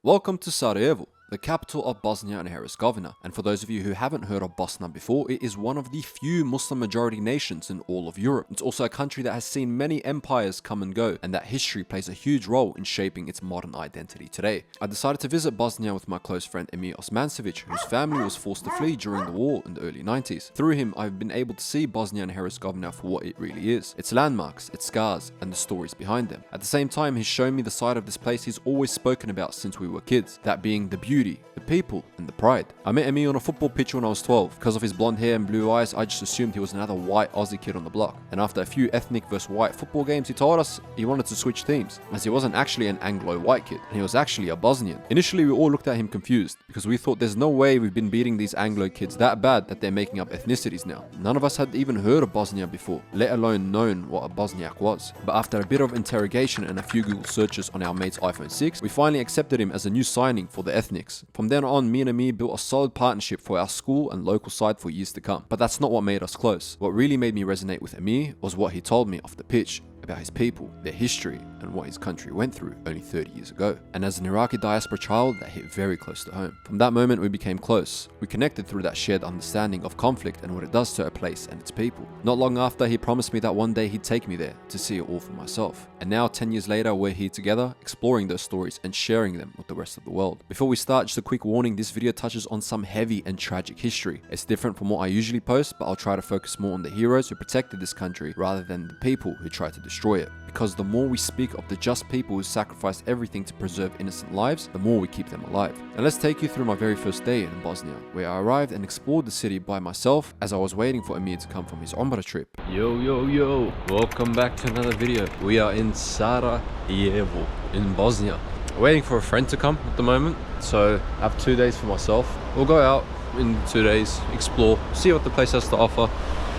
Welcome to Sarajevo, the capital of Bosnia and Herzegovina, and for those of you who haven't heard of Bosna before, it is one of the few Muslim majority nations in all of Europe. It's also a country that has seen many empires come and go, and that history plays a huge role in shaping its modern identity today. I decided to visit Bosnia with my close friend Emir Osmancevic, whose family was forced to flee during the war in the early 90s. Through him, I've been able to see Bosnia and Herzegovina for what it really is, its landmarks, its scars, and the stories behind them. At the same time, he's shown me the side of this place he's always spoken about since we were kids, that being the beauty, the people, and the pride. I met Emir on a football pitch when I was 12. Because of his blonde hair and blue eyes, I just assumed he was another white Aussie kid on the block. And after a few ethnic versus white football games, he told us he wanted to switch teams, as he wasn't actually an Anglo-white kid, and he was actually a Bosnian. Initially, we all looked at him confused, because we thought there's no way we've been beating these Anglo kids that bad that they're making up ethnicities now. None of us had even heard of Bosnia before, let alone known what a Bosniak was. But after a bit of interrogation and a few Google searches on our mate's iPhone 6, we finally accepted him as a new signing for the ethnics. From then on, me and Amir built a solid partnership for our school and local side for years to come. But that's not what made us close. What really made me resonate with Amir was what he told me off the pitch about his people, their history, and what his country went through only 30 years ago. And as an Iraqi diaspora child, that hit very close to home. From that moment, we became close. We connected through that shared understanding of conflict and what it does to a place and its people. Not long after, he promised me that one day he'd take me there to see it all for myself. And now, 10 years later, we're here together, exploring those stories and sharing them with the rest of the world. Before we start, just a quick warning, this video touches on some heavy and tragic history. It's different from what I usually post, but I'll try to focus more on the heroes who protected this country rather than the people who tried to destroy it. Because the more we speak of the just people who sacrificed everything to preserve innocent lives, the more we keep them alive. And let's take you through my very first day in Bosnia, where I arrived and explored the city by myself as I was waiting for Amir to come from his Umrah trip. Yo, welcome back to another video. We are in Sarajevo in Bosnia. Waiting for a friend to come at the moment, so I have 2 days for myself. We'll go out in 2 days, explore, see what the place has to offer,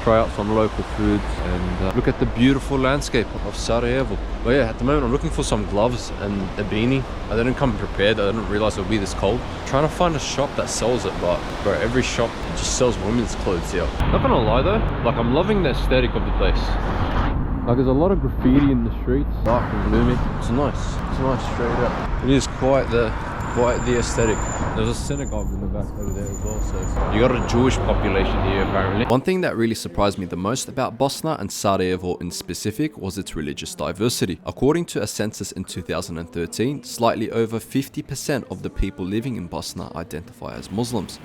try out some local food, and look at the beautiful landscape of Sarajevo. But yeah, at the moment I'm looking for some gloves and a beanie. I didn't come prepared, I didn't realize it would be this cold. I'm trying to find a shop that sells it, but bro, every shop just sells women's clothes here. Not gonna lie though, like I'm loving the aesthetic of the place. Like there's a lot of graffiti in the streets, dark and gloomy. It's nice straight up. It is quite the aesthetic. There's a synagogue in the back over there as well, so you got a Jewish population here apparently. One thing that really surprised me the most about Bosna and Sarajevo in specific was its religious diversity. According to a census in 2013, slightly over 50% of the people living in Bosna identify as Muslims,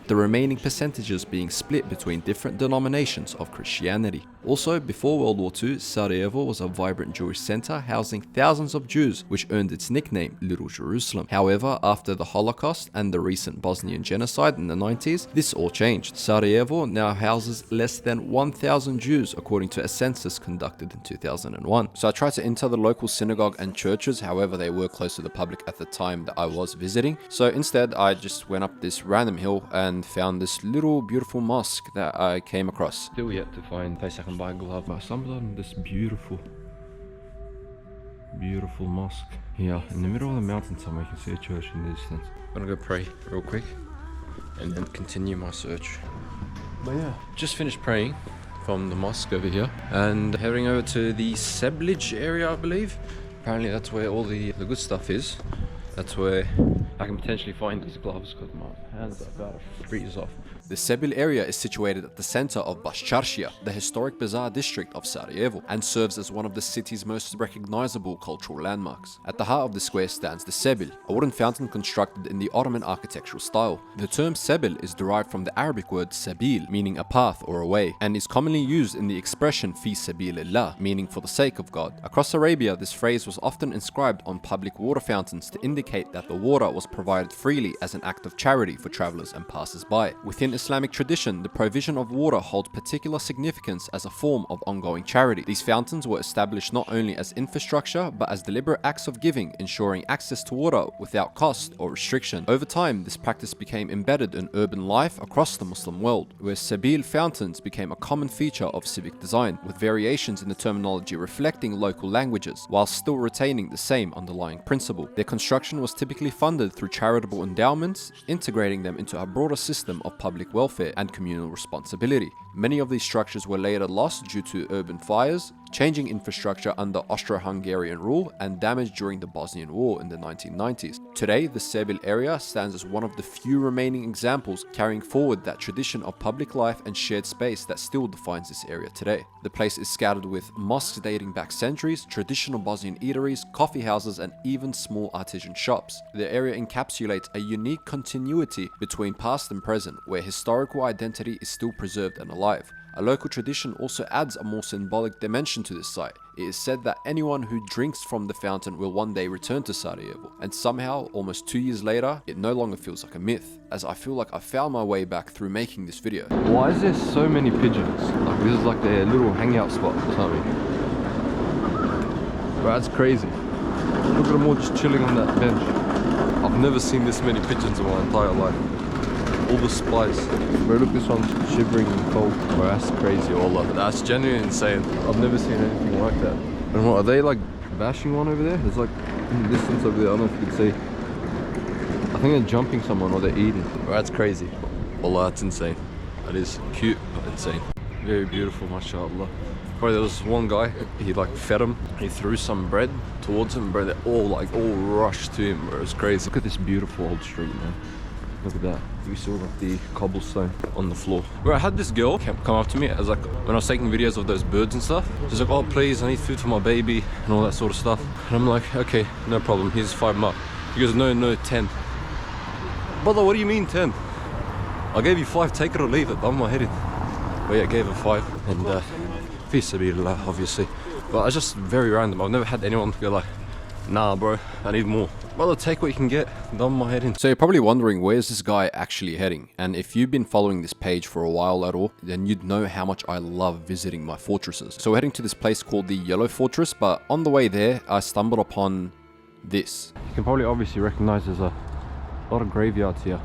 the remaining percentages being split between different denominations of Christianity. Also, before World War II, Sarajevo was a vibrant Jewish center housing thousands of Jews, which earned its nickname Little Jerusalem. However, after the Holocaust and the recent Bosnian genocide in the 90s, this all changed. Sarajevo now houses less than 1,000 Jews, according to a census conducted in 2001. So I tried to enter the local synagogue and churches, however they were closed to the public at the time that I was visiting. So instead, I just went up this random hill and found this little beautiful mosque that I came across. Still yet to find a place I can buy a glove, but I stumbled on this beautiful mosque here in the middle of the mountain somewhere. You can see a church in the distance. I'm gonna go pray real quick and then continue my search. But yeah, just finished praying from the mosque over here and heading over to the Sebil area, I believe. Apparently that's where all the good stuff is. That's where I can potentially find these gloves because my hands are about to freeze off. The Sebil area is situated at the center of Bashčaršija, the historic bazaar district of Sarajevo, and serves as one of the city's most recognizable cultural landmarks. At the heart of the square stands the Sebil, a wooden fountain constructed in the Ottoman architectural style. The term Sebil is derived from the Arabic word Sebil, meaning a path or a way, and is commonly used in the expression fi sabilillah, meaning for the sake of God. Across Arabia, this phrase was often inscribed on public water fountains to indicate that the water was provided freely as an act of charity for travelers and passers-by. Within Islamic tradition, the provision of water holds particular significance as a form of ongoing charity. These fountains were established not only as infrastructure, but as deliberate acts of giving, ensuring access to water without cost or restriction. Over time, this practice became embedded in urban life across the Muslim world, where Sebil fountains became a common feature of civic design, with variations in the terminology reflecting local languages, while still retaining the same underlying principle. Their construction was typically funded through charitable endowments, integrating them into a broader system of public welfare and communal responsibility. Many of these structures were later lost due to urban fires, changing infrastructure under Austro-Hungarian rule, and damage during the Bosnian War in the 1990s. Today, the Sebil area stands as one of the few remaining examples carrying forward that tradition of public life and shared space that still defines this area today. The place is scattered with mosques dating back centuries, traditional Bosnian eateries, coffee houses, and even small artisan shops. The area encapsulates a unique continuity between past and present, where historical identity is still preserved and alive. A local tradition also adds a more symbolic dimension to this site. It is said that anyone who drinks from the fountain will one day return to Sarajevo, and somehow, almost 2 years later, it no longer feels like a myth, as I feel like I found my way back through making this video. Why is there so many pigeons? Like, this is like their little hangout spot or something. Bro, that's crazy. Look at them all just chilling on that bench. I've never seen this many pigeons in my entire life. All the spice. Bro, look, this one's shivering in the cold. Bro, that's crazy, Wallah. That's genuinely insane. I've never seen anything like that. And what, are they like bashing one over there? There's like in the distance over there, I don't know if you can see. I think they're jumping someone or they're eating. Bro, that's crazy. Wallah, that's insane. That is cute, but insane. Very beautiful, mashallah. Bro, there was one guy, he like fed him, he threw some bread towards him, bro, they all rushed to him, bro. It was crazy. Look at this beautiful old street, man. Look at that. We saw like the cobblestone on the floor. Bro, I had this girl come up to me as like when I was taking videos of those birds and stuff. She's like, oh please, I need food for my baby and all that sort of stuff. And I'm like, okay, no problem, here's 5 mark. He goes, no, 10. Brother, what do you mean 10? I gave you 5, take it or leave it. I'm my head in. But yeah, I gave her 5 and fi sabilillah, obviously. But it's just very random. I've never had anyone go like, nah bro, I need more. Well, take what you can get, dumb my head in. So you're probably wondering, where's this guy actually heading? And if you've been following this page for a while at all, then you'd know how much I love visiting my fortresses. So we're heading to this place called the Yellow Fortress, but on the way there, I stumbled upon this. You can probably obviously recognize there's a lot of graveyards here,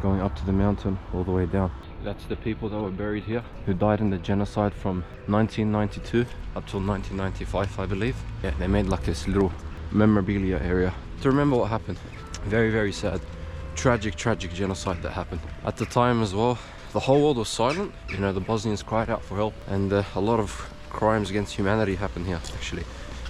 going up to the mountain, all the way down. That's the people that were buried here, who died in the genocide from 1992 up till 1995, I believe. Yeah, they made like this little memorabilia area to remember what happened. Very, very sad. Tragic genocide that happened. At the time as well, the whole world was silent. You know, the Bosnians cried out for help, and a lot of crimes against humanity happened here, actually.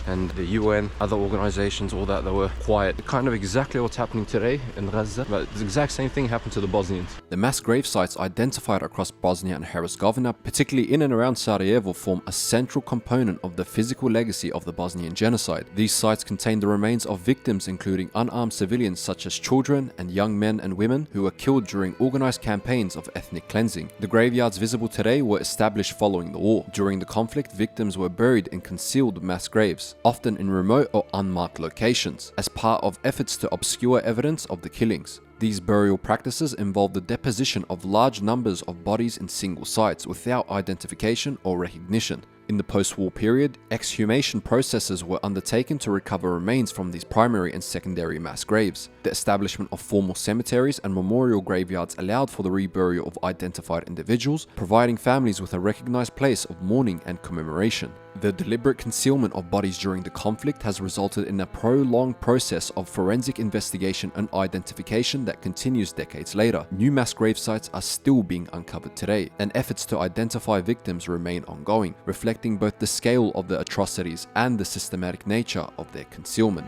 And the UN, other organizations, all that, they were quiet. Kind of exactly what's happening today in Gaza, but the exact same thing happened to the Bosnians. The mass grave sites identified across Bosnia and Herzegovina, particularly in and around Sarajevo, form a central component of the physical legacy of the Bosnian genocide. These sites contain the remains of victims including unarmed civilians such as children and young men and women who were killed during organized campaigns of ethnic cleansing. The graveyards visible today were established following the war. During the conflict, victims were buried in concealed mass graves, often in remote or unmarked locations, as part of efforts to obscure evidence of the killings. These burial practices involve the deposition of large numbers of bodies in single sites without identification or recognition. In the post-war period, exhumation processes were undertaken to recover remains from these primary and secondary mass graves. The establishment of formal cemeteries and memorial graveyards allowed for the reburial of identified individuals, providing families with a recognized place of mourning and commemoration. The deliberate concealment of bodies during the conflict has resulted in a prolonged process of forensic investigation and identification that continues decades later. New mass grave sites are still being uncovered today, and efforts to identify victims remain ongoing, reflecting both the scale of the atrocities and the systematic nature of their concealment.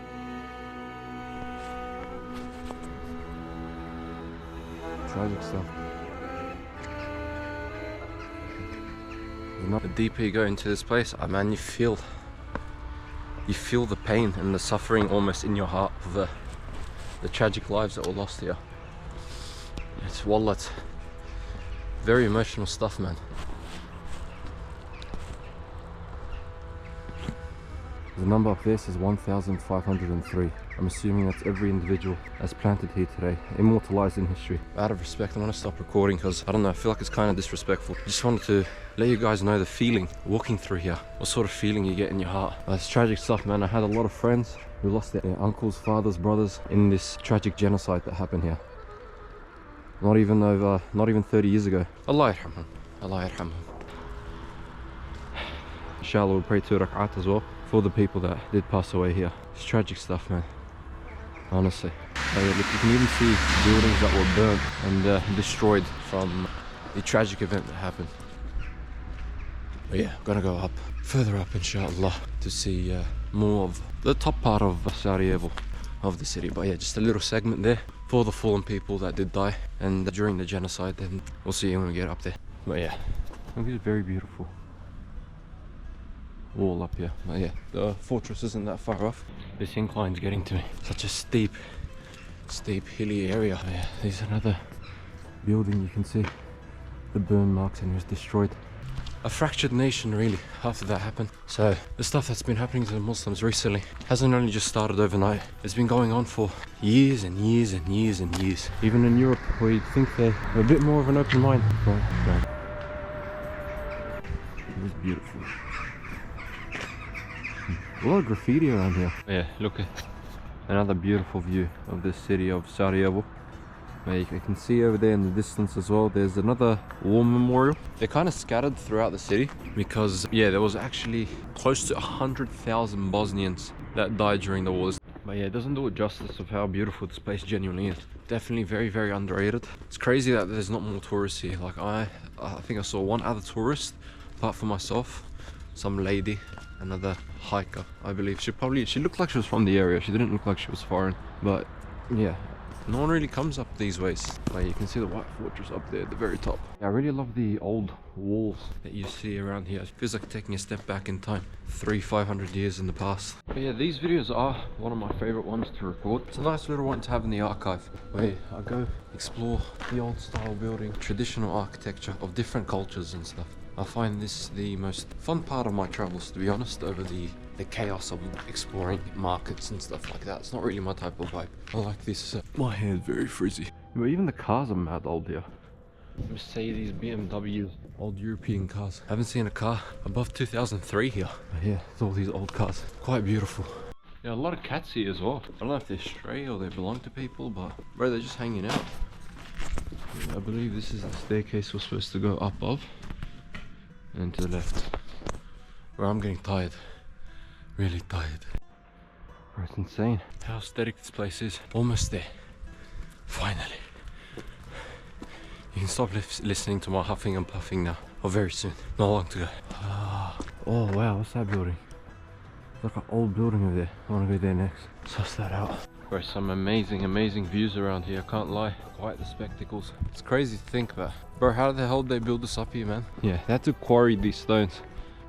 Tragic stuff. The deeper you go into this place, man, you feel the pain and the suffering almost in your heart of the tragic lives that were lost here. It's wallah, it's very emotional stuff, man. The number up there says 1,503. I'm assuming that's every individual that's planted here today, immortalized in history. Out of respect, I want to stop recording because, I don't know, I feel like it's kind of disrespectful. Just wanted to let you guys know the feeling walking through here, what sort of feeling you get in your heart. It's tragic stuff, man. I had a lot of friends who lost their uncles, fathers, brothers in this tragic genocide that happened here. Not even 30 years ago. Allah yarhamhum. Allah yarhamhum. Inshallah, we'll pray 2 rak'at as well for the people that did pass away here. It's tragic stuff, man. Honestly. Look, you can even see buildings that were burnt and destroyed from the tragic event that happened. But yeah, I'm gonna go up, further up inshallah, to see more of the top part of Sarajevo, of the city. But yeah, just a little segment there for the fallen people that did die and during the genocide. Then we'll see when we get up there. But yeah, it's very beautiful. Wall up here. But yeah, the fortress isn't that far off. This incline's getting to me. Such a steep hilly area. But yeah, there's another building. You can see the burn marks, and it was destroyed. A fractured nation really after that happened. So the stuff that's been happening to the Muslims recently hasn't only just started overnight. It's been going on for years and years and years and years. Even in Europe, where you'd think they're a bit more of an open mind. But no. It was beautiful. A lot of graffiti around here. Yeah, look at another beautiful view of the city of Sarajevo. You can see over there in the distance as well, there's another war memorial. They're kind of scattered throughout the city because, yeah, there was actually close to 100,000 Bosnians that died during the wars. But yeah, it doesn't do it justice of how beautiful this place genuinely is. Definitely very, very underrated. It's crazy that there's not more tourists here. Like I think I saw one other tourist, apart from myself, some lady, another hiker, I believe. She looked like she was from the area. She didn't look like she was foreign. But yeah, no one really comes up these ways. Like you can see the white fortress up there at the very top. I really love the old walls that you see around here. It feels like taking a step back in time, 300-500 years in the past. But yeah, these videos are one of my favorite ones to record. It's a nice little one to have in the archive, where I go explore the old style building, traditional architecture of different cultures and stuff. I find this the most fun part of my travels, to be honest, over the chaos of exploring markets and stuff like that. It's not really my type of vibe. I like this. My hair's very frizzy. But even the cars are mad old here. Mercedes, BMWs, old European cars. I haven't seen a car above 2003 here. But yeah, it's all these old cars. Quite beautiful. Yeah, a lot of cats here as well. I don't know if they're stray or they belong to people, but bro, they're just hanging out. I believe this is the staircase we're supposed to go up of. And to the left, where I'm getting tired, really tired. Bro, it's insane how aesthetic this place is. Almost there, finally. You can stop listening to my huffing and puffing now, or very soon, not long to go. Oh wow, what's that building? It's like an old building over there. I want to go there next, suss that out. Bro, some amazing views around here, I can't lie. Quite the spectacles. It's crazy to think about. Bro, how the hell did they build this up here, man? Yeah, they had to quarry these stones.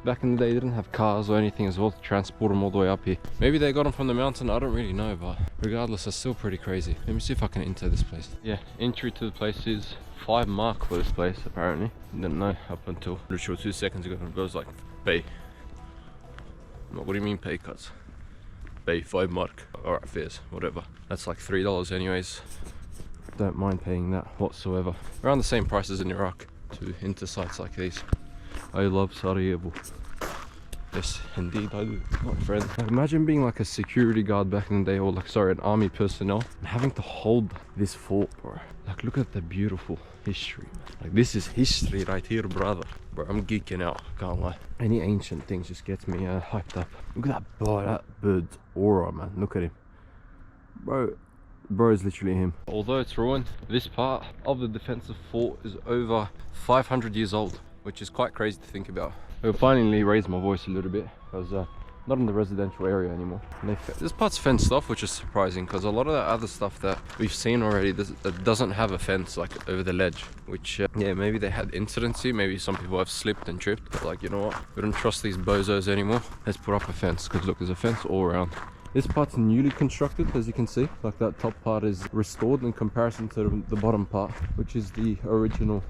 Back in the day, they didn't have cars or anything as well to transport them all the way up here. Maybe they got them from the mountain, I don't really know, but regardless, it's still pretty crazy. Let me see if I can enter this place. Yeah, entry to the place is 5 mark for this place, apparently. Didn't know up until literally 2 seconds ago. It goes like, pay. What do you mean pay cuts? Pay 5 mark. Alright, fairs, whatever. That's like $3 anyways. Don't mind paying that whatsoever. Around the same prices in Iraq to enter sites like these. I love Sarajevo. Yes, indeed I do, my friend. Like, imagine being like a security guard back in the day, or like, sorry, an army personnel, and having to hold this fort, bro. Like, look at the beautiful history, man. Like, this is history right here, brother. Bro, I'm geeking out, can't lie. Any ancient things just gets me hyped up. Look at that boy, that bird's aura, man. Look at him. Bro is literally him. Although it's ruined, this part of the defensive fort is over 500 years old, which is quite crazy to think about. I'll finally raise my voice a little bit, because not in the residential area anymore. This part's fenced off, which is surprising, because a lot of the other stuff that we've seen already doesn't have a fence like over the ledge, which yeah, maybe they had incidency, maybe some people have slipped and tripped, but like, you know what, we don't trust these bozos anymore. Let's put up a fence, because look, there's a fence all around. This part's newly constructed, as you can see. Like, that top part is restored in comparison to the bottom part, which is the original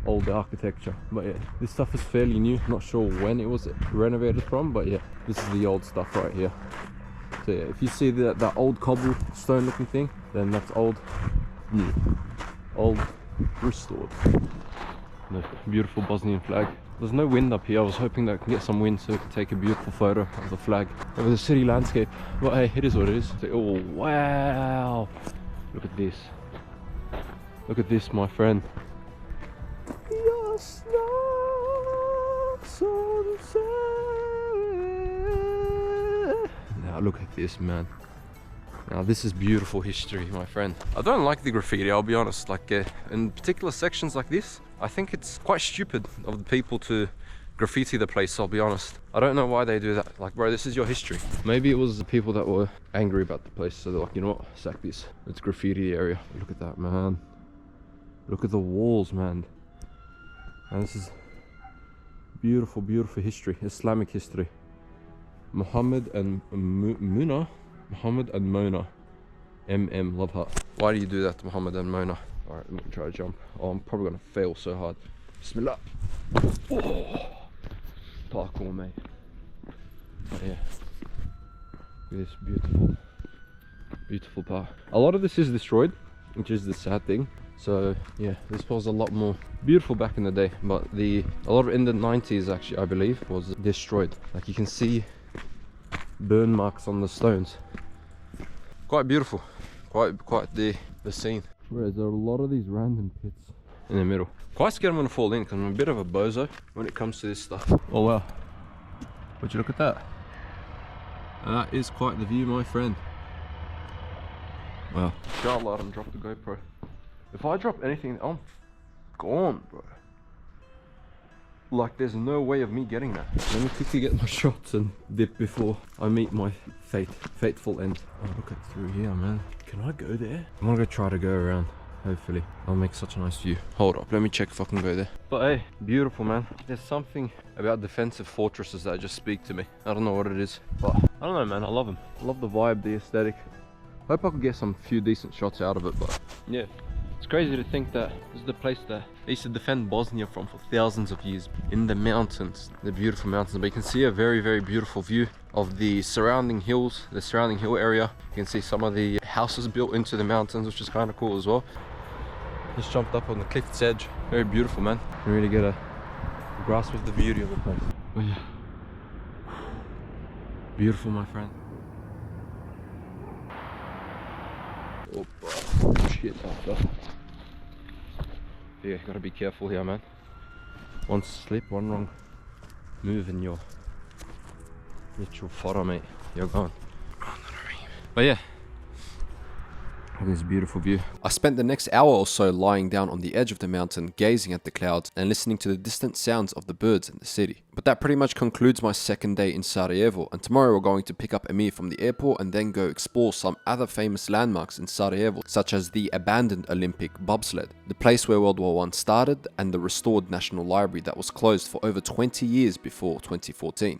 old architecture. But yeah, this stuff is fairly new. Not sure when it was renovated from, but yeah, this is the old stuff right here. So yeah, if you see that old cobblestone looking thing, then that's old, new, old, restored. The beautiful Bosnian flag. There's no wind up here. I was hoping that I can get some wind so we can take a beautiful photo of the flag over the city landscape. But hey, it is what it is. Oh wow, look at this. Look at this, my friend. Now look at this, man. Now this is beautiful history, my friend. I don't like the graffiti, I'll be honest. Like in particular sections like this, I think it's quite stupid of the people to graffiti the place, I'll be honest. I don't know why they do that. Like, bro, this is your history. Maybe it was the people that were angry about the place, so they're like, you know what, sack this. It's graffiti area. Look at that, man. Look at the walls, man. And this is beautiful, beautiful history, Islamic history. Muhammad and Muna. Muhammad and Mona. love heart. Why do you do that to Muhammad and Mona? Alright, let me try to jump. Oh, I'm probably gonna fail so hard. Bismillah. Oh, parkour, mate. But yeah, this beautiful, beautiful park. A lot of this is destroyed, which is the sad thing. So yeah, this was a lot more beautiful back in the day, but a lot of it in the 90s actually, I believe, was destroyed. Like you can see burn marks on the stones. Quite beautiful, quite the scene. Whereas there are a lot of these random pits in the middle. Quite scared I'm gonna fall in because I'm a bit of a bozo when it comes to this stuff. Oh wow, would you look at that? That is quite the view, my friend. Wow. Inshallah, I don't drop the GoPro. If I drop anything, I'm gone, bro. Like, there's no way of me getting that. Let me quickly get my shots and dip before I meet my fateful end. Oh, look at through here, man. Can I go there? I'm gonna go try to go around. Hopefully, I'll make such a nice view. Hold up, let me check if I can go there. But hey, beautiful, man. There's something about defensive fortresses that just speak to me. I don't know what it is, but I don't know, man. I love them. I love the vibe, the aesthetic. Hope I could get some few decent shots out of it, but yeah. It's crazy to think that this is the place that they used to defend Bosnia from for thousands of years. In the mountains, the beautiful mountains. But you can see a very, very beautiful view of the surrounding hills, the surrounding hill area. You can see some of the houses built into the mountains, which is kind of cool as well. Just jumped up on the cliff's edge. Very beautiful, man. You can really get a grasp of the beauty of the place. Oh yeah. Beautiful, my friend. Oh shit, after. Yeah, gotta be careful here, man. One slip, one wrong move and you're literal photo, mate. You're gone. But yeah, this beautiful view. I spent the next hour or so lying down on the edge of the mountain, gazing at the clouds and listening to the distant sounds of the birds in the city. But that pretty much concludes my second day in Sarajevo, and tomorrow we're going to pick up Emir from the airport and then go explore some other famous landmarks in Sarajevo, such as the abandoned Olympic bobsled, the place where World War I started, and the restored National Library that was closed for over 20 years before 2014.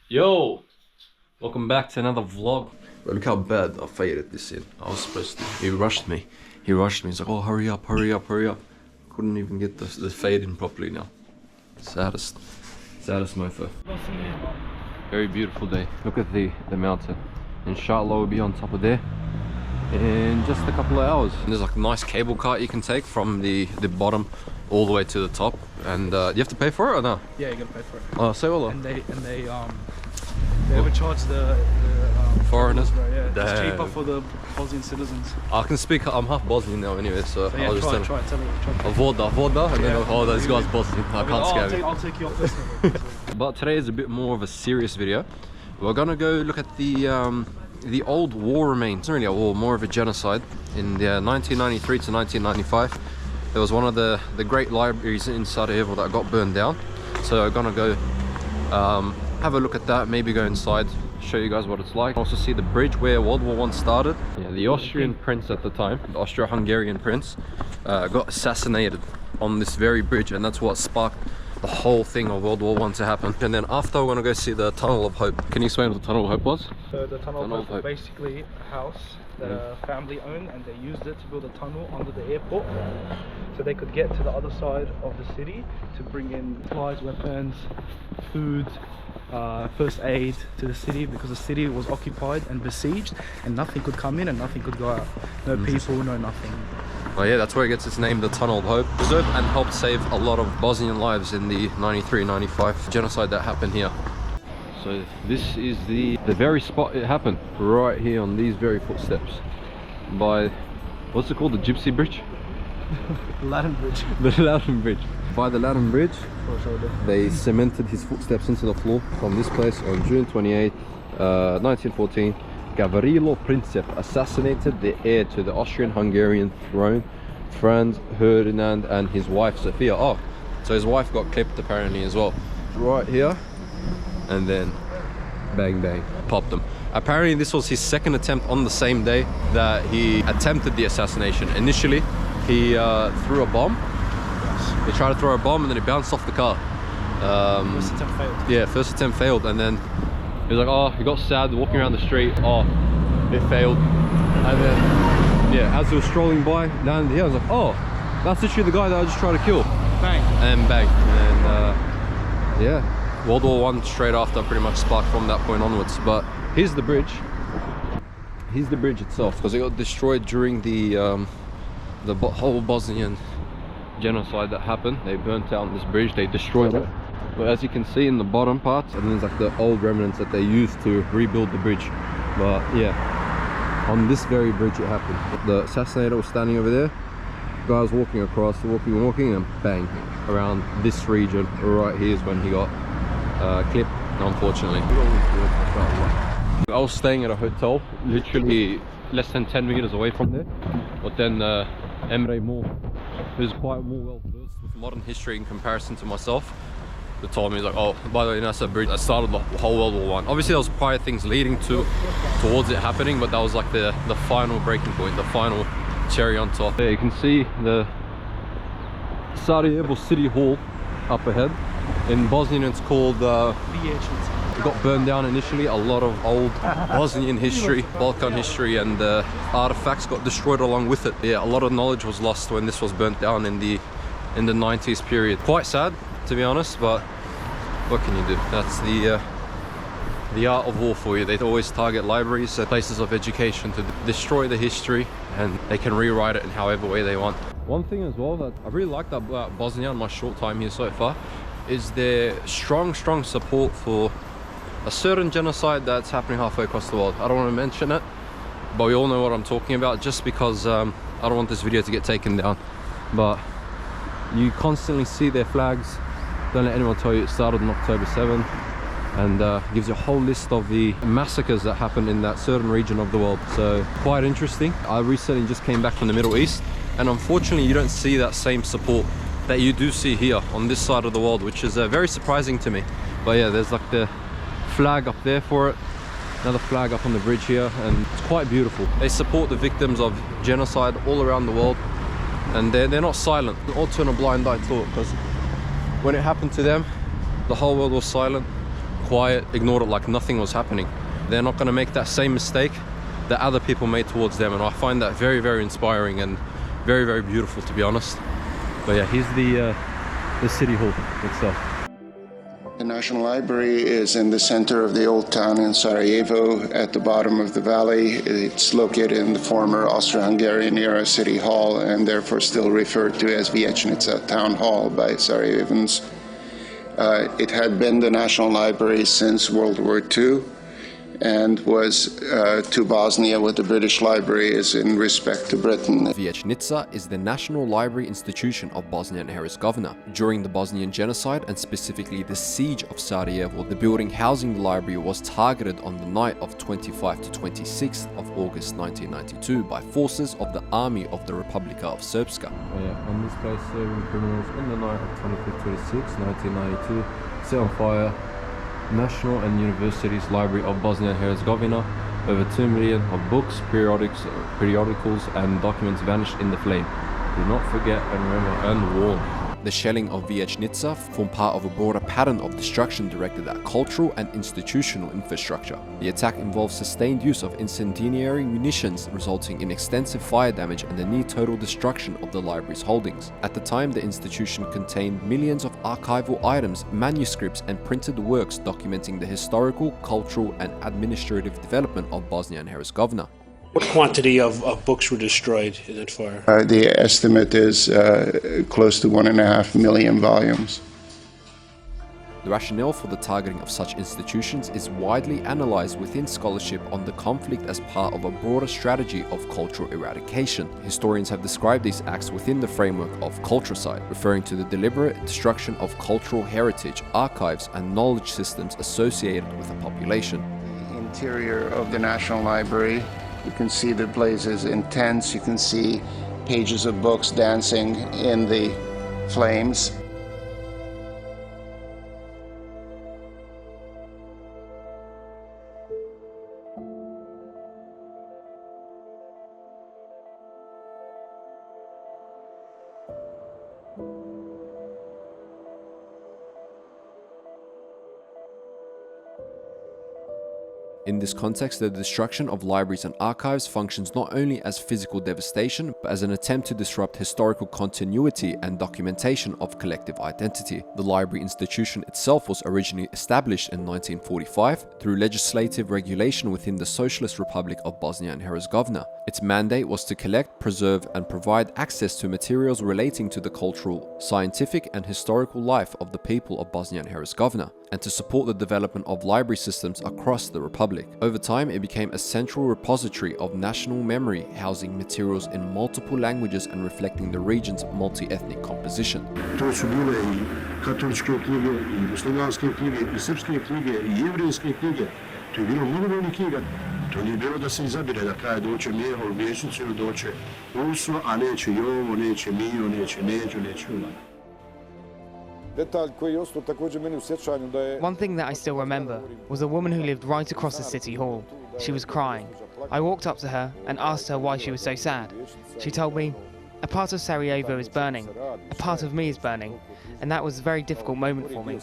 Yo! Welcome back to another vlog. Bro, look how bad I faded this in. I was supposed to. He rushed me. He's like, oh, hurry up, hurry up, hurry up. Couldn't even get the fade in properly now. Saddest mofo. Very beautiful day. Look at the mountain. Inshallah we'll be on top of there in just a couple of hours. And there's like a nice cable cart you can take from the bottom all the way to the top. And you have to pay for it or no? Yeah, you gotta pay for it. Oh, say hello. And they overcharge the foreigners. Yeah, it's cheaper for the Bosnian citizens. I can speak. I'm half Bosnian now, anyway, so yeah, I'll just tell him. Voda, and then oh, this guy's Bosnian. I can't scare him. I'll take you off this one. But today is a bit more of a serious video. We're gonna go look at the old war remains. It's not really a war, more of a genocide. In the 1993 to 1995, there was one of the great libraries in Sarajevo that got burned down. So I'm gonna go have a look at that, maybe go inside, show you guys what it's like. Also see the bridge where World War I started. Yeah, the Austrian prince at the time, the Austro-Hungarian prince, got assassinated on this very bridge, and that's what sparked the whole thing of World War I to happen. And then after we're gonna go see the Tunnel of Hope. Can you explain what the Tunnel of Hope was? So the Tunnel of Hope was basically a house that a family owned, and they used it to build a tunnel under the airport so they could get to the other side of the city to bring in supplies, weapons, food, first aid to the city, because the city was occupied and besieged and nothing could come in and nothing could go out. No people, no nothing. Well, yeah, that's where it gets its name, the Tunnel of Hope. Preserved and helped save a lot of Bosnian lives in the 93-95 genocide that happened here. So this is the very spot it happened, right here on these very footsteps by, what's it called, the Gypsy Bridge? Latin Bridge. The Latin Bridge. By the Latin Bridge, they cemented his footsteps into the floor from this place on June 28, 1914. Gavrilo Princip assassinated the heir to the Austrian-Hungarian throne, Franz Ferdinand, and his wife Sophia. Oh, so his wife got clipped apparently as well. Right here, and then bang bang, popped them. Apparently this was his second attempt on the same day that he attempted the assassination. Initially, he threw a bomb. He tried to throw a bomb and then it bounced off the car. First attempt failed. Yeah, first attempt failed, and then he was like, oh, he got sad walking around the street. Oh, it failed. And then, yeah, as he was strolling by down here, I was like, oh, that's literally the guy that I just tried to kill. Bang. And bang. And yeah, World War I straight after pretty much sparked from that point onwards. But here's the bridge. Here's the bridge itself, because it got destroyed during the whole Bosnian genocide that happened. They burnt down this bridge, they destroyed it. But as you can see in the bottom part, and there's like the old remnants that they used to rebuild the bridge. But yeah, on this very bridge it happened. The assassinator was standing over there, guy was walking across, walking, and bang, around this region right here is when he got clipped, unfortunately. I was staying at a hotel literally less than 10 meters away from there, but then Emre Moore, who's quite more well versed with modern history in comparison to myself, they told me, like, oh, by the way, that's a bridge that started the whole World War I. Obviously there was prior things leading towards it happening, but that was like the final breaking point, the final cherry on top. There you can see the Sarajevo City Hall up ahead. In Bosnian it's called BIH. it got burned down initially. A lot of old Bosnian history, Balkan history, and artifacts got destroyed along with it. Yeah, a lot of knowledge was lost when this was burnt down in the 90s period. Quite sad, to be honest, but what can you do? That's the art of war for you. They always target libraries, places of education, to destroy the history, and they can rewrite it in however way they want. One thing as well that I really liked about Bosnia in my short time here so far is their strong support for a certain genocide that's happening halfway across the world. I don't want to mention it, but we all know what I'm talking about, just because I don't want this video to get taken down. But you constantly see their flags. Don't let anyone tell you it started on October 7th, and gives you a whole list of the massacres that happened in that certain region of the world. So quite interesting. I recently just came back from the Middle East, and unfortunately you don't see that same support that you do see here on this side of the world, which is very surprising to me. But yeah, there's like the flag up there for it, another flag up on the bridge here, and it's quite beautiful. They support the victims of genocide all around the world, and they're not silent or turn a blind eye to it, because when it happened to them, the whole world was silent, quiet, ignored it like nothing was happening. They're not going to make that same mistake that other people made towards them, and I find that very inspiring and very beautiful, to be honest. But yeah, here's the city hall itself. The National Library is in the center of the old town in Sarajevo, at the bottom of the valley. It's located in the former Austro-Hungarian era city hall, and therefore still referred to as Vijećnica Town Hall by Sarajevans. It had been the National Library since World War II, and was to Bosnia what the British Library is in respect to Britain. Vijećnica is the national library institution of Bosnia and Herzegovina. During the Bosnian genocide, and specifically the Siege of Sarajevo, the building housing the library was targeted on the night of 25 to 26th of August 1992 by forces of the Army of the Republika of Srpska. On this place, serving criminals in the night of 25-26, 1992, set on fire National and Universities Library of Bosnia and Herzegovina. Over 2 million of books, periodicals and documents vanished in the flame. Do not forget and remember and warn. The shelling of Vijećnica formed part of a broader pattern of destruction directed at cultural and institutional infrastructure. The attack involved sustained use of incendiary munitions, resulting in extensive fire damage and the near total destruction of the library's holdings. At the time, the institution contained millions of archival items, manuscripts and printed works documenting the historical, cultural and administrative development of Bosnia and Herzegovina. What quantity of books were destroyed in that fire? The estimate is close to 1.5 million volumes. The rationale for the targeting of such institutions is widely analyzed within scholarship on the conflict as part of a broader strategy of cultural eradication. Historians have described these acts within the framework of cultricide, referring to the deliberate destruction of cultural heritage, archives and knowledge systems associated with a population. In interior of the National Library. You can see the blazes intense. You can see pages of books dancing in the flames. In this context, the destruction of libraries and archives functions not only as physical devastation, but as an attempt to disrupt historical continuity and documentation of collective identity. The library institution itself was originally established in 1945 through legislative regulation within the Socialist Republic of Bosnia and Herzegovina. Its mandate was to collect, preserve, and provide access to materials relating to the cultural, scientific, and historical life of the people of Bosnia and Herzegovina, and to support the development of library systems across the Republic. Over time, it became a central repository of national memory, housing materials in multiple languages and reflecting the region's multi-ethnic composition. To su bile I katoličke knjige, I muslimanske knjige, I srpske knjige, I jevrejske knjige. To je bilo mnogo knjiga. To nije bilo da se izabire, da kaže doće Mijeho u vijećnicu ili doće Uso, a neće Jovo, neće Mijo, neće Neđo, neće Ulan. One thing that I still remember was a woman who lived right across the city hall. She was crying. I walked up to her and asked her why she was so sad. She told me, "A part of Sarajevo is burning, a part of me is burning," and that was a very difficult moment for me.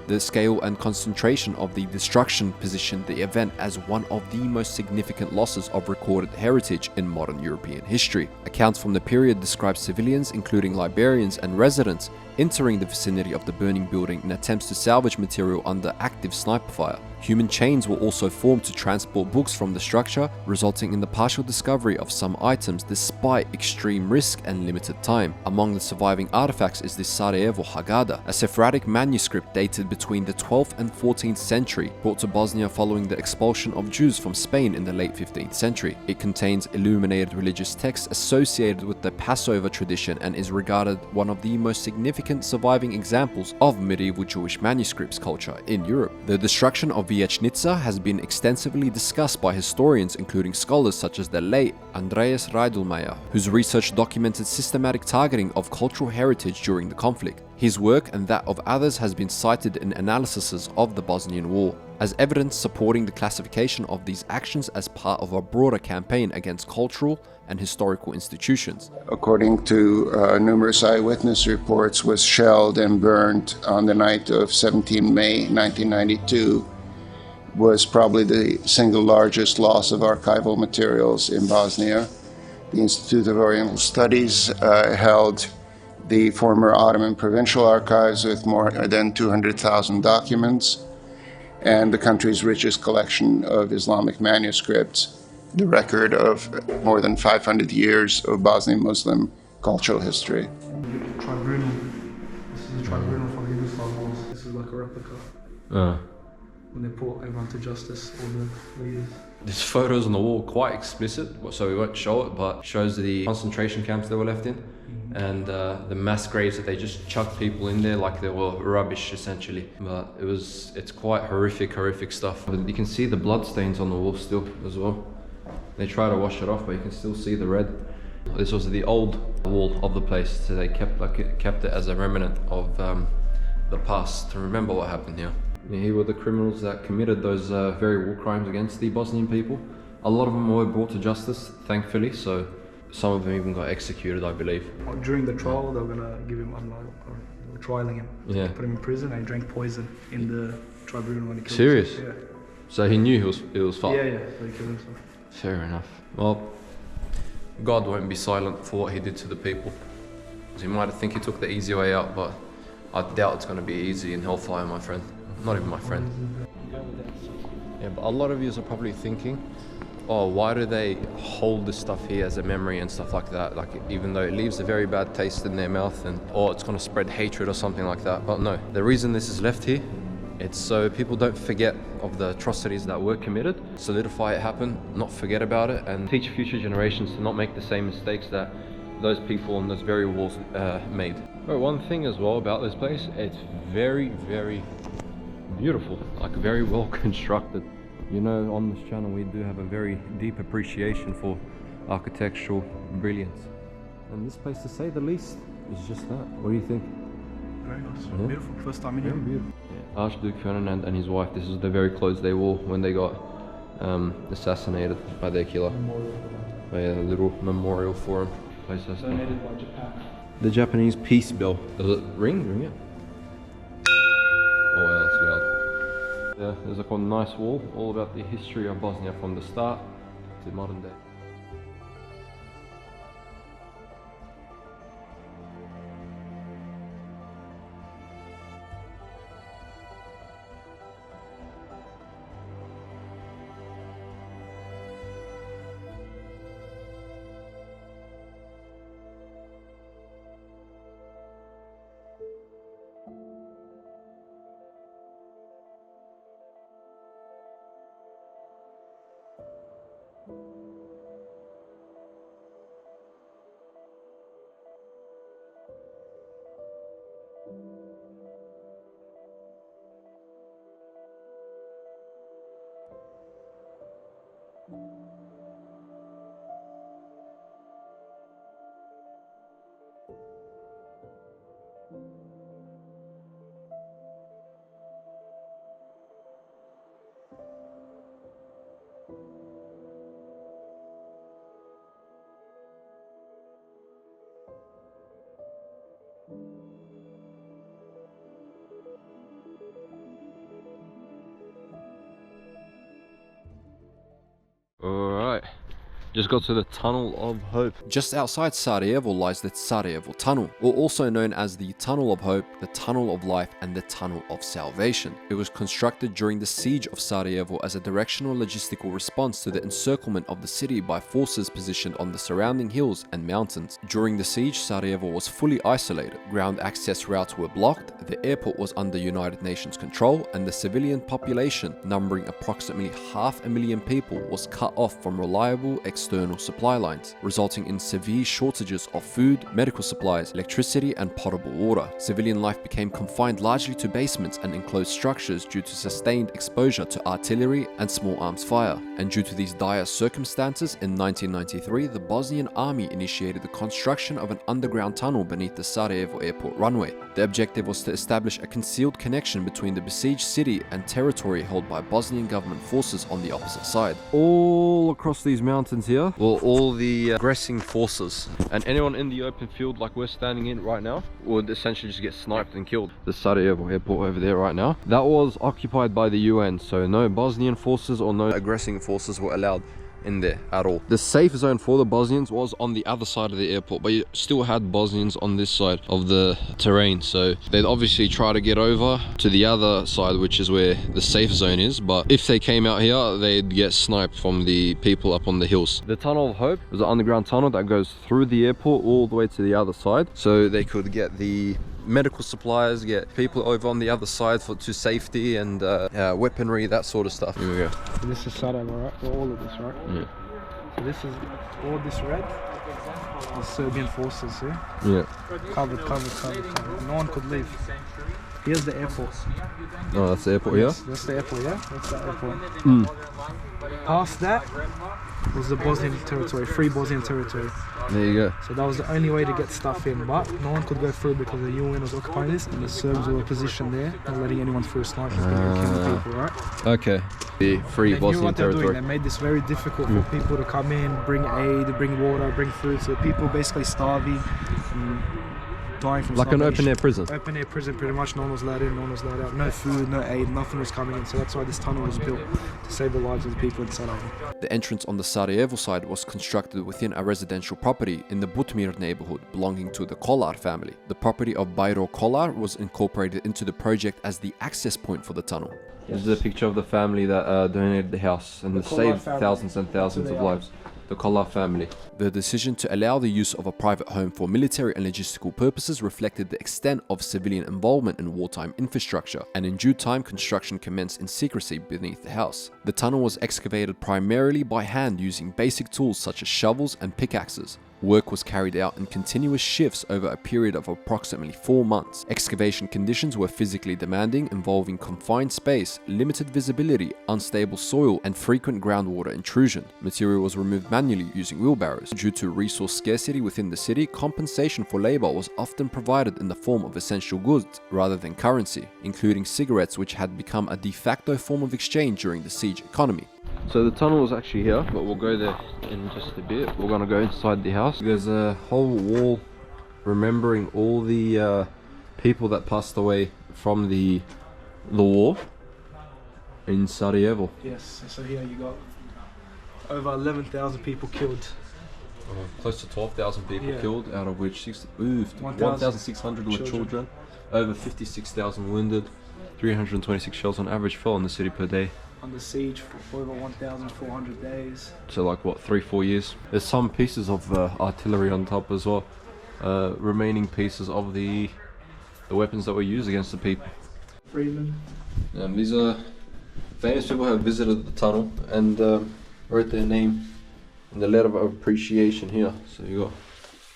The scale and concentration of the destruction positioned the event as one of the most significant losses of recorded heritage in modern European history. Accounts from the period describe civilians, including librarians and residents, entering the vicinity of the burning building in attempts to salvage material under active sniper fire. Human chains were also formed to transport books from the structure, resulting in the partial discovery of some items despite extreme risk and limited time. Among the surviving artifacts is the Sarajevo Haggadah, a Sephardic manuscript dated between the 12th and 14th century, brought to Bosnia following the expulsion of Jews from Spain in the late 15th century. It contains illuminated religious texts associated with the Passover tradition and is regarded one of the most significant surviving examples of medieval Jewish manuscripts culture in Europe. The destruction of BIH has been extensively discussed by historians, including scholars such as the late Andreas Reidelmeier, whose research documented systematic targeting of cultural heritage during the conflict. His work and that of others has been cited in analyses of the Bosnian War as evidence supporting the classification of these actions as part of a broader campaign against cultural and historical institutions. According to numerous eyewitness reports, was shelled and burned on the night of 17 May 1992, was probably the single largest loss of archival materials in Bosnia. The Institute of Oriental Studies held the former Ottoman provincial archives with more than 200,000 documents, and the country's richest collection of Islamic manuscripts, the record of more than 500 years of Bosnian Muslim cultural history. Tribunal. This is a tribunal for the Yugoslav wars. This is like a replica. When they brought everyone to justice, all the leaders. This photos on the wall quite explicit, so we won't show it, but shows the concentration camps they were left in, and the mass graves that they just chucked people in there like they were rubbish essentially. But it's quite horrific stuff. You can see the blood stains on the wall still as well. They try to wash it off, but you can still see the red. This was the old wall of the place, so they kept it as a remnant of the past to remember what happened here. Here were the criminals that committed those very war crimes against the Bosnian people. A lot of them were brought to justice, thankfully, so some of them even got executed, I believe. During the trial, they were gonna give him, they were trialing him. Yeah. Put him in prison, and he drank poison in the tribunal when he killed Serious? himself. Yeah. So he knew it was fucked? Yeah, so he killed himself. Fair enough. Well, God won't be silent for what he did to the people. You might think he took the easy way out, but I doubt it's going to be easy in hellfire, my friend. Not even my friend. Yeah, but a lot of you are probably thinking, oh, why do they hold this stuff here as a memory and stuff like that? Like, even though it leaves a very bad taste in their mouth and, or it's going to spread hatred or something like that. But no, the reason this is left here, it's so people don't forget of the atrocities that were committed, solidify it happen, not forget about it, and teach future generations to not make the same mistakes that those people on those very walls made. But one thing as well about this place, it's very, very beautiful, like very well constructed. You know, on this channel we do have a very deep appreciation for architectural brilliance. And this place, to say the least, is just that. What do you think? Very nice. Yeah. Beautiful. First time in here. Beautiful. Yeah. Archduke Ferdinand and his wife, this is the very clothes they wore when they got assassinated by their killer. By a little memorial for him. Place has Donated by Japan. the Japanese peace bell. Does it ring? Ring it. Oh yeah, that's loud. Yeah, there's like a nice wall all about the history of Bosnia from the start to modern day. Alright, just got to the Tunnel of Hope. Just outside Sarajevo lies the Sarajevo Tunnel, or also known as the Tunnel of Hope, the Tunnel of Life, and the Tunnel of Salvation. It was constructed during the Siege of Sarajevo as a directional logistical response to the encirclement of the city by forces positioned on the surrounding hills and mountains. During the siege, Sarajevo was fully isolated, ground access routes were blocked, the airport was under United Nations control, and the civilian population, numbering approximately 500,000 people, was cut off from reliable external supply lines, resulting in severe shortages of food, medical supplies, electricity, and potable water. Civilian life became confined largely to basements and enclosed structures due to sustained exposure to artillery and small arms fire. And due to these dire circumstances, in 1993, the Bosnian army initiated the construction of an underground tunnel beneath the Sarajevo airport runway. The objective was to establish a concealed connection between the besieged city and territory held by Bosnian government forces on the opposite side. All across these mountains here were all the aggressing forces, and anyone in the open field like we're standing in right now would essentially just get sniped and killed. The Sarajevo airport over there right now, that was occupied by the UN, so no Bosnian forces or no aggressing forces were allowed in there at all. The safe zone for the Bosnians was on the other side of the airport, but you still had Bosnians on this side of the terrain, so they'd obviously try to get over to the other side, which is where the safe zone is, but if they came out here they'd get sniped from the people up on the hills. The Tunnel of Hope was an underground tunnel that goes through the airport all the way to the other side, so they could get the medical supplies, get people over on the other side to safety, and weaponry, that sort of stuff. Here we go. So this is Sarajevo, right? Well, all of this, right? Yeah. So this is all this red. The Serbian forces here. Yeah. Covered. No one could leave. Here's the airport. Oh, that's the airport, yeah? That's the airport, yeah? That's the airport. Mm. Past that was the Bosnian territory, free Bosnian territory. There you go. So that was the only way to get stuff in, but no one could go through because the UN was occupying this, and the Serbs were positioned there, not letting anyone through snipers, they were killing people, right? Okay. The free They knew Bosnian what they were doing. territory. They made this very difficult for people to come in, bring aid, bring water, bring food, so people basically starving and dying from Like an starvation. open air prison. Open air prison, pretty much. No one was allowed in, no one was allowed out. No food, no aid, nothing was coming in. So that's why this tunnel was built, to save the lives of the people in Sarajevo. The entrance on the Sarajevo side was constructed within a residential property in the Butmir neighborhood belonging to the Kolar family. The property of Bajro Kolar was incorporated into the project as the access point for the tunnel. This is a picture of the family that donated the house and saved thousands and thousands of lives. The Kolar family. The decision to allow the use of a private home for military and logistical purposes reflected the extent of civilian involvement in wartime infrastructure, and in due time construction commenced in secrecy beneath the house. The tunnel was excavated primarily by hand using basic tools such as shovels and pickaxes. Work was carried out in continuous shifts over a period of approximately 4 months. Excavation conditions were physically demanding, involving confined space, limited visibility, unstable soil, and frequent groundwater intrusion. Material was removed manually using wheelbarrows. Due to resource scarcity within the city, compensation for labor was often provided in the form of essential goods rather than currency, including cigarettes, which had become a de facto form of exchange during the siege economy. So the tunnel is actually here, but we'll go there in just a bit. We're gonna go inside the house. There's a whole wall remembering all the people that passed away from the war in Sarajevo. Yes, so here you got over 11,000 people killed. Close to 12,000 people killed, out of which 1,600 were children. Over 56,000 wounded. 326 shells on average fell in the city per day. On the siege for over 1,400 days. So like what, 3-4 years? There's some pieces of artillery on top as well. Remaining pieces of the weapons that were used against the people. Freeman. These are famous people who have visited the tunnel and wrote their name in the letter of appreciation here. So you got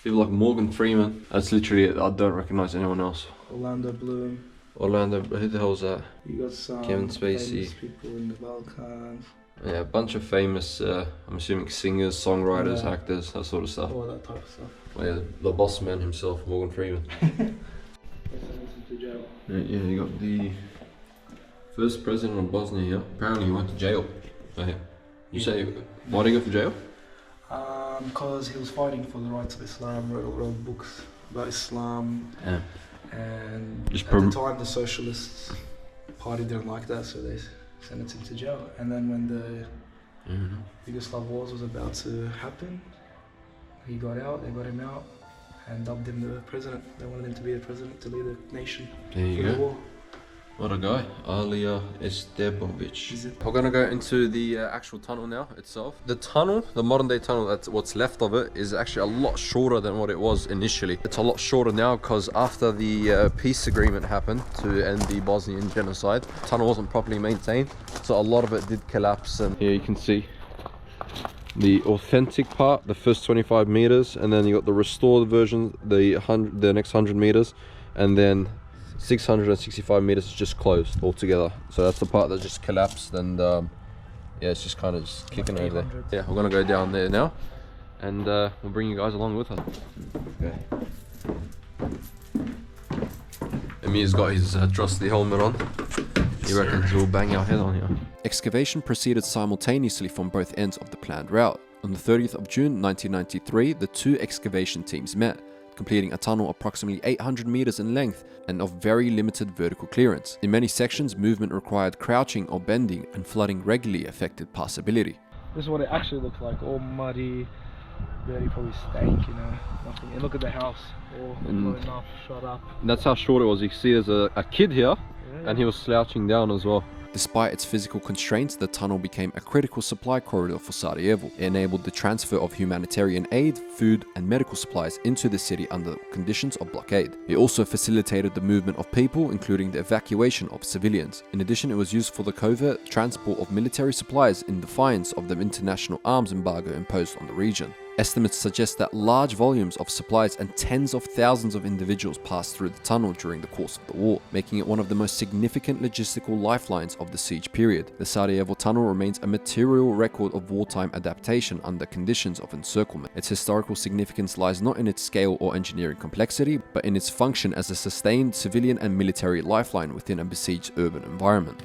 people like Morgan Freeman. That's literally it. I don't recognize anyone else. Orlando Bloom. Orlando, who the hell's that? You got some Kevin Spacey. famous people in the Balkans. Yeah, a bunch of famous, I'm assuming singers, songwriters, actors, that sort of stuff. All that type of stuff. Well, yeah, the boss man himself, Morgan Freeman. Yeah, you got the first president of Bosnia here. Apparently he went to jail. You say, why did he go to jail? Because he was fighting for the rights of Islam, wrote books about Islam. Yeah. And just at the time the Socialist Party didn't like that, so they sentenced him to jail. And then when the Yugoslav wars was about to happen, he got out, they got him out and dubbed him the president. They wanted him to be the president, to lead the nation through the war. What a guy, Alija Estebovic. We're gonna go into the actual tunnel now itself. The tunnel, the modern day tunnel, that's what's left of it, is actually a lot shorter than what it was initially. It's a lot shorter now because after the peace agreement happened to end the Bosnian genocide, the tunnel wasn't properly maintained, so a lot of it did collapse. And here you can see the authentic part, the first 25 meters, and then you got the restored version, the next 100 meters, and then 665 meters is just closed altogether. So that's the part that just collapsed, and yeah, it's just kind of just kicking over there. Yeah, we're gonna go down there now, and we'll bring you guys along with us. Okay. Emir's got his trusty helmet on. He reckons we'll bang our head on here. Excavation proceeded simultaneously from both ends of the planned route. On the 30th of June 1993, the two excavation teams met, completing a tunnel approximately 800 meters in length and of very limited vertical clearance. In many sections, movement required crouching or bending, and flooding regularly affected passability. This is what it actually looks like, all muddy, very probably stank, you know, nothing. And look at the house, all blown up, shut up. That's how short it was. You can see there's a kid here, and he was slouching down as well. Despite its physical constraints, the tunnel became a critical supply corridor for Sarajevo. It enabled the transfer of humanitarian aid, food, and medical supplies into the city under conditions of blockade. It also facilitated the movement of people, including the evacuation of civilians. In addition, it was used for the covert transport of military supplies in defiance of the international arms embargo imposed on the region. Estimates suggest that large volumes of supplies and tens of thousands of individuals passed through the tunnel during the course of the war, making it one of the most significant logistical lifelines of the siege period. The Sarajevo tunnel remains a material record of wartime adaptation under conditions of encirclement. Its historical significance lies not in its scale or engineering complexity, but in its function as a sustained civilian and military lifeline within a besieged urban environment.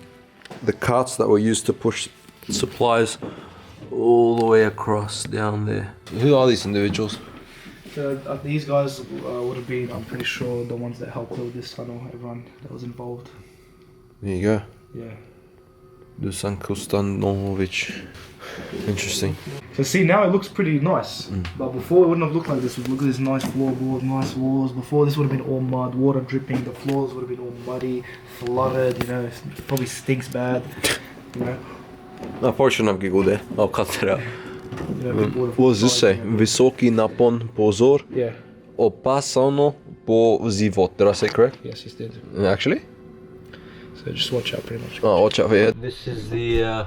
The carts that were used to push supplies all the way across down there. Who are these individuals? These guys would have been, I'm pretty sure, the ones that helped build this tunnel, everyone that was involved. There you go. Yeah. Dusan Kostanovic. Interesting. So see, now it looks pretty nice, but before it wouldn't have looked like this. Look at this nice floorboard, nice walls. Before this would have been all mud, water dripping, the floors would have been all muddy, flooded, you know, it probably stinks bad, you know. I probably shouldn't have giggled there. I'll cut it out. You know, What does this say? Visoki napon pozor. Yeah. Opasano po život. Did I say correct? Yes, you did. Actually? So just watch out pretty much. Oh, watch out for here. This is the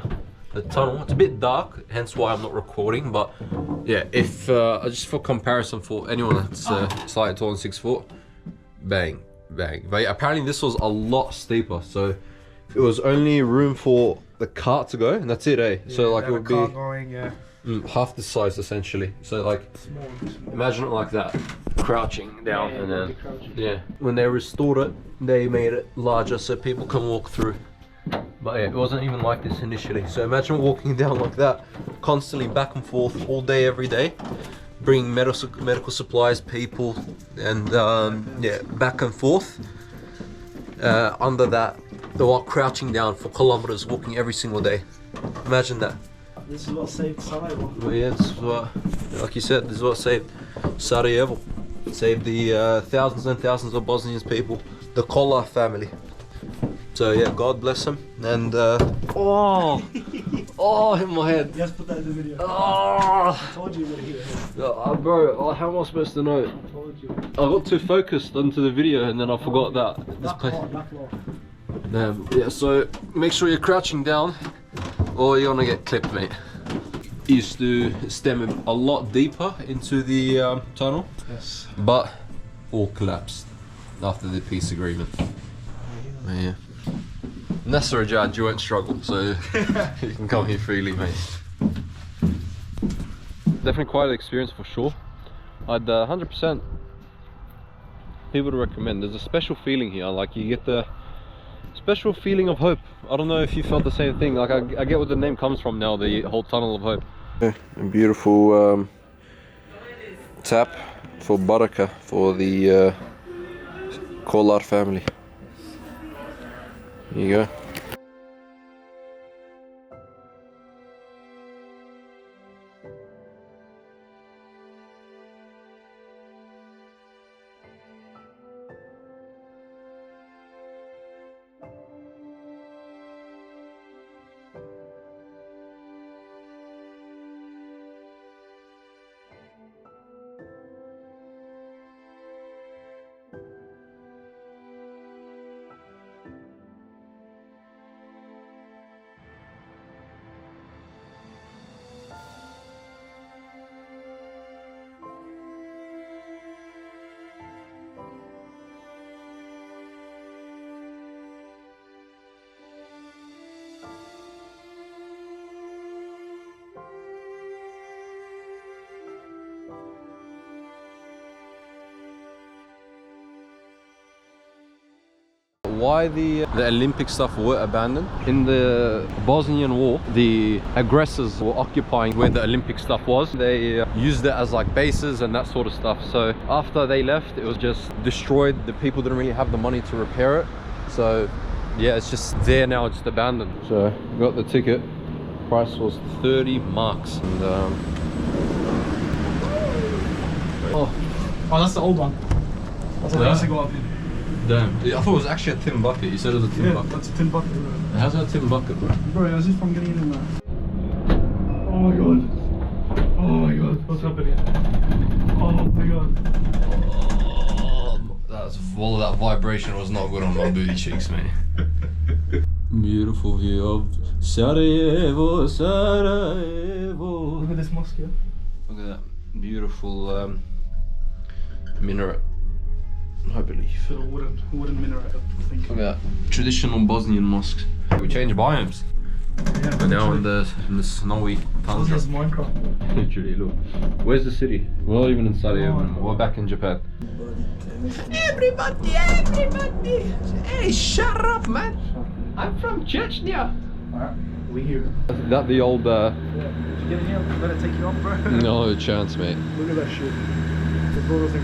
tunnel. It's a bit dark, hence why I'm not recording, but Yeah, if just for comparison for anyone that's slightly taller than 6 foot, bang, bang. But yeah, apparently this was a lot steeper, so it was only room for the cart to go, and that's it, eh? Yeah, so like it would be half the size essentially. So like, imagine it like that, crouching down, and then yeah, when they restored it, they made it larger so people can walk through. But yeah, it wasn't even like this initially. So imagine walking down like that, constantly back and forth all day, every day, bringing medical supplies, people, and yeah, back and forth. Under that, they were crouching down for kilometers, walking every single day. Imagine that. This is what saved Sarajevo. Well, yeah, this is what, like you said, this is what saved Sarajevo. Saved the thousands and thousands of Bosnian people, the Kolar family. So yeah, God bless him. And oh, hit my head. Yes, put that in the video. Oh, I told you you were here. Bro, how am I supposed to know? I told you. I got too focused onto the video and then I forgot that. This place. Damn. Yeah, so make sure you're crouching down, or you're gonna get clipped, mate. Used to stem a lot deeper into the tunnel. Yes. But all collapsed after the peace agreement. Yeah. Nasser Ajad, you won't struggle, so you can come here freely, mate. Definitely quite an experience for sure. I'd 100% people to recommend. There's a special feeling here, like you get the special feeling of hope. I don't know if you felt the same thing, like I get where the name comes from now, the whole tunnel of hope. Yeah, a beautiful tap for Baraka, for the Kolar family. Here you go. Why the Olympic stuff were abandoned. In the Bosnian War, the aggressors were occupying where the Olympic stuff was. They used it as like bases and that sort of stuff. So after they left, it was just destroyed. The people didn't really have the money to repair it. So yeah, it's just there now, just abandoned. So got the ticket. Price was 30 marks. And oh, that's the old one. That's what I used to go up in. Damn. I thought it was actually a tin bucket. You said it was a tin bucket. That's a tin bucket, bro. How's that a tin bucket, bro? Bro, I was just from getting in there. Oh my god. Oh my god. What's happening? Oh my god. All of that vibration was not good on my booty cheeks, mate. Beautiful view of Sarajevo, Sarajevo. Look at this mosque here. Look at that beautiful minaret. I believe. Little wooden minaret, I think. Look at that. Traditional Bosnian mosques. We changed biomes. Yeah, we're now in the snowy tundra. This is Minecraft. Literally, look. Where's the city? We're not even in Sarajevo anymore. We're back in Japan. Everybody! Hey, shut up, man! I'm from Chechnya! Alright, we here. Is that the old Yeah. If you get in here, I'm gonna take you up, bro. No chance, mate. Look at that shit. The photos in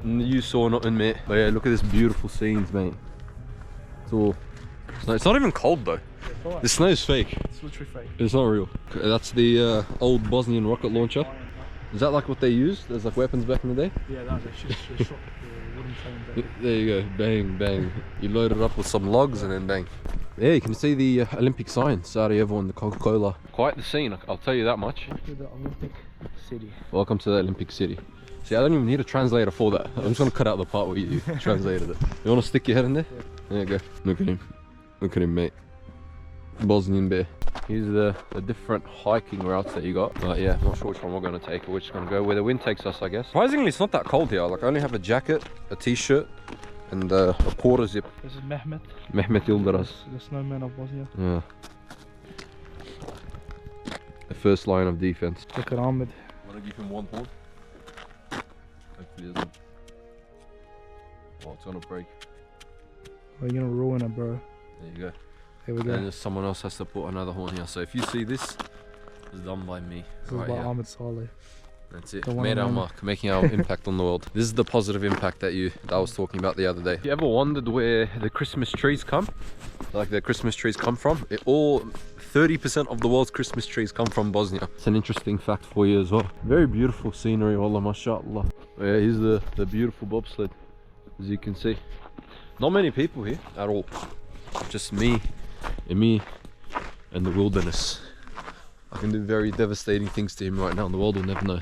You saw nothing, mate. But yeah, look at this beautiful scenes, mate. It's all snow. It's not even cold though. The snow is fake. It's literally fake. It's not real. Okay, that's the old Bosnian rocket launcher. Is that like what they used as like weapons back in the day? Yeah, that was actually a shot. Wooden frame. There you go. Bang, bang. You load it up with some logs and then bang. Yeah, you can see the Olympic sign, Sarajevo and the Coca-Cola. Quite the scene, I'll tell you that much. To the Olympic city. Welcome to the Olympic city. See, I don't even need a translator for that. I'm just gonna cut out the part where you translated it. You wanna stick your head in there? Yeah. There you go. Look at him. Look at him, mate. Bosnian bear. Here's the different hiking routes that you got. But yeah, I'm not sure which one we're going to take, or we're just going to go where the wind takes us, I guess. Surprisingly, it's not that cold here. Like, I only have a jacket, a t-shirt, and a quarter zip. This is Mehmet. Mehmet Yildiraz. The snowman of Bosnia. Yeah. The first line of defense. Look at Ahmed. Want to give him one horn? Hopefully it doesn't. Oh, it's gonna break. Oh, you're gonna ruin it, bro. There you go. Here we go. And someone else has to put another horn here. So if you see this, it's done by me. This is by Ahmed Saleh. That's it. The one Made and our only. mark, making our impact on the world. This is the positive impact that I was talking about the other day. You ever wondered where the Christmas trees come? Like the Christmas trees come from? 30% of the world's Christmas trees come from Bosnia. It's an interesting fact for you as well. Very beautiful scenery, wallah, mashallah. Yeah, here's the beautiful bobsled, as you can see. Not many people here at all. Just me and the wilderness. I can do very devastating things to him right now and the world will never know.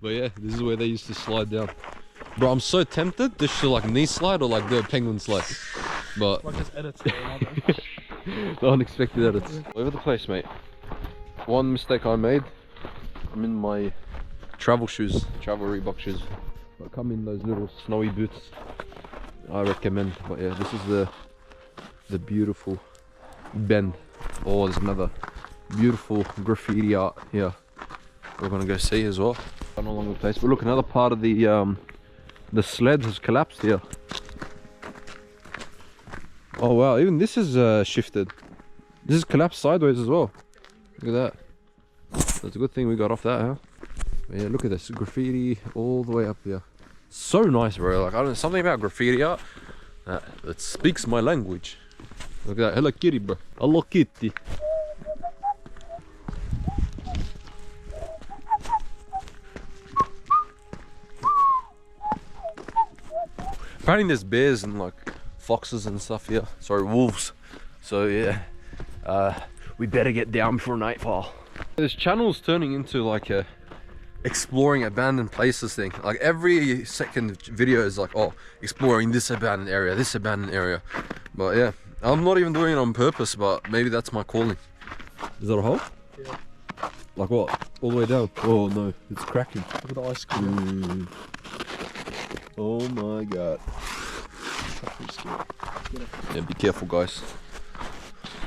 But yeah, this is where they used to slide down. Bro, I'm so tempted just to like knee slide or like do a penguin slide. But Like this edits. the unexpected edits. All over the place, mate. One mistake I made, I'm in my travel shoes, travel Reebok shoes. But come in those little snowy boots, I recommend. But yeah, this is the beautiful bend. Oh, there's another beautiful graffiti art here we're gonna go see as well. Run along the place. But look, another part of the sled has collapsed here. Oh wow, even this is shifted. This is collapsed sideways as well. Look at that. That's a good thing we got off that, huh? But yeah, look at this graffiti all the way up here. So nice, bro. Like, I don't know, something about graffiti art that speaks my language. Look at that. Hello Kitty, bro. Hello Kitty. Apparently there's bears and like foxes and stuff here. Sorry, wolves. So yeah, we better get down before nightfall. This channel's turning into like a exploring abandoned places thing. Like every second video is like, oh, exploring this abandoned area, this abandoned area. But yeah, I'm not even doing it on purpose, but maybe that's my calling. Is that a hole? Yeah. Like what? All the way down? Oh no, it's cracking. Look at the ice cream. Oh my god. Yeah, be careful guys.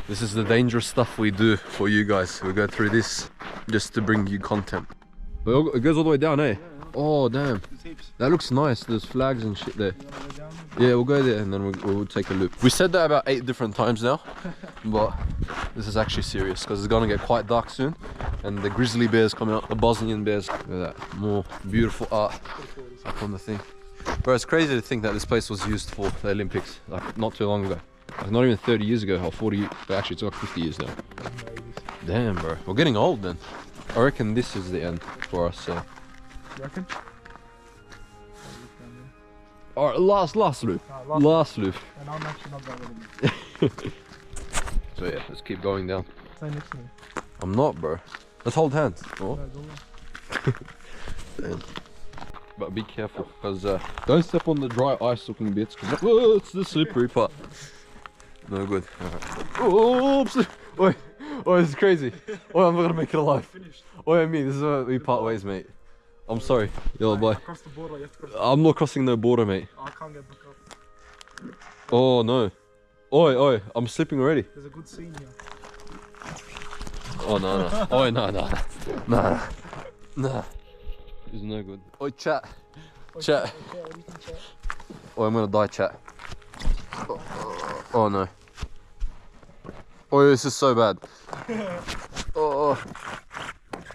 This is the dangerous stuff we do for you guys. We go through this just to bring you content. But it goes all the way down, eh? Oh damn. That looks nice. There's flags and shit there. Yeah, we'll go there and then we'll take a loop. We said that about 8 different times now. But this is actually serious because it's gonna get quite dark soon. And the grizzly bears coming out, the Bosnian bears. Look at that. More beautiful art up on the thing. Bro, it's crazy to think that this place was used for the Olympics, like not too long ago. Like not even 30 years ago, or 40, but actually it's like 50 years now. Damn, bro. We're getting old then. I reckon this is the end for us, so. You reckon? Alright, last loop. Last loop. And I'm actually not that ready. So yeah, let's keep going down. Stay next to me. I'm not, bro. Let's hold hands. Oh. Damn. But be careful, because don't step on the dry ice looking bits, because it's the slippery part. No good. Right. Oops! Oi, this is crazy. Oi, I'm not gonna make it alive. Oi, me, this is where we part ways, mate. I'm sorry. Yo, bye. Across the border, you have to cross. I'm not crossing no border, mate. Oh, I can't get back up. Oh no. Oi, I'm slipping already. There's a good scene here. Oh no. Oi, no. Nah. This is no good. Oi, chat. Chat. Oh, I'm gonna die, chat. Oh no. Oh, this is so bad. Oh.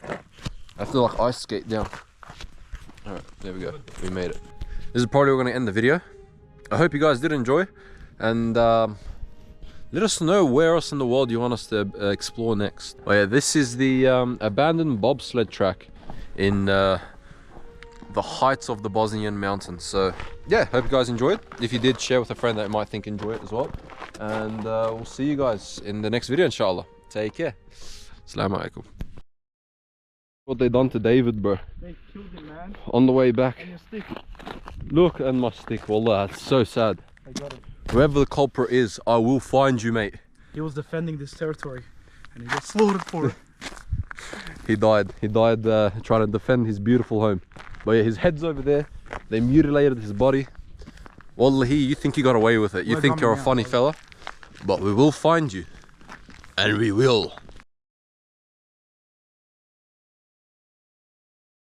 I have to like ice skate down. Alright, there we go. We made it. This is probably where we're gonna end the video. I hope you guys did enjoy. And let us know where else in the world you want us to explore next. Oh yeah, this is the abandoned bobsled track in the heights of the Bosnian mountains. So yeah, hope you guys enjoyed. If you did, share with a friend that might think enjoy it as well. And we'll see you guys in the next video, inshallah. Take care. Assalamu alaikum. What they done to David, bro. They killed him, man. On the way back. And your stick. Look, and my stick. Wallah, that's so sad. I got it. Whoever the culprit is, I will find you, mate. He was defending this territory and he got slaughtered for it. He died trying to defend his beautiful home. But yeah, his head's over there. They mutilated his body. Wallahi, you think you got away with it. You think you're a funny fella. But we will find you. And we will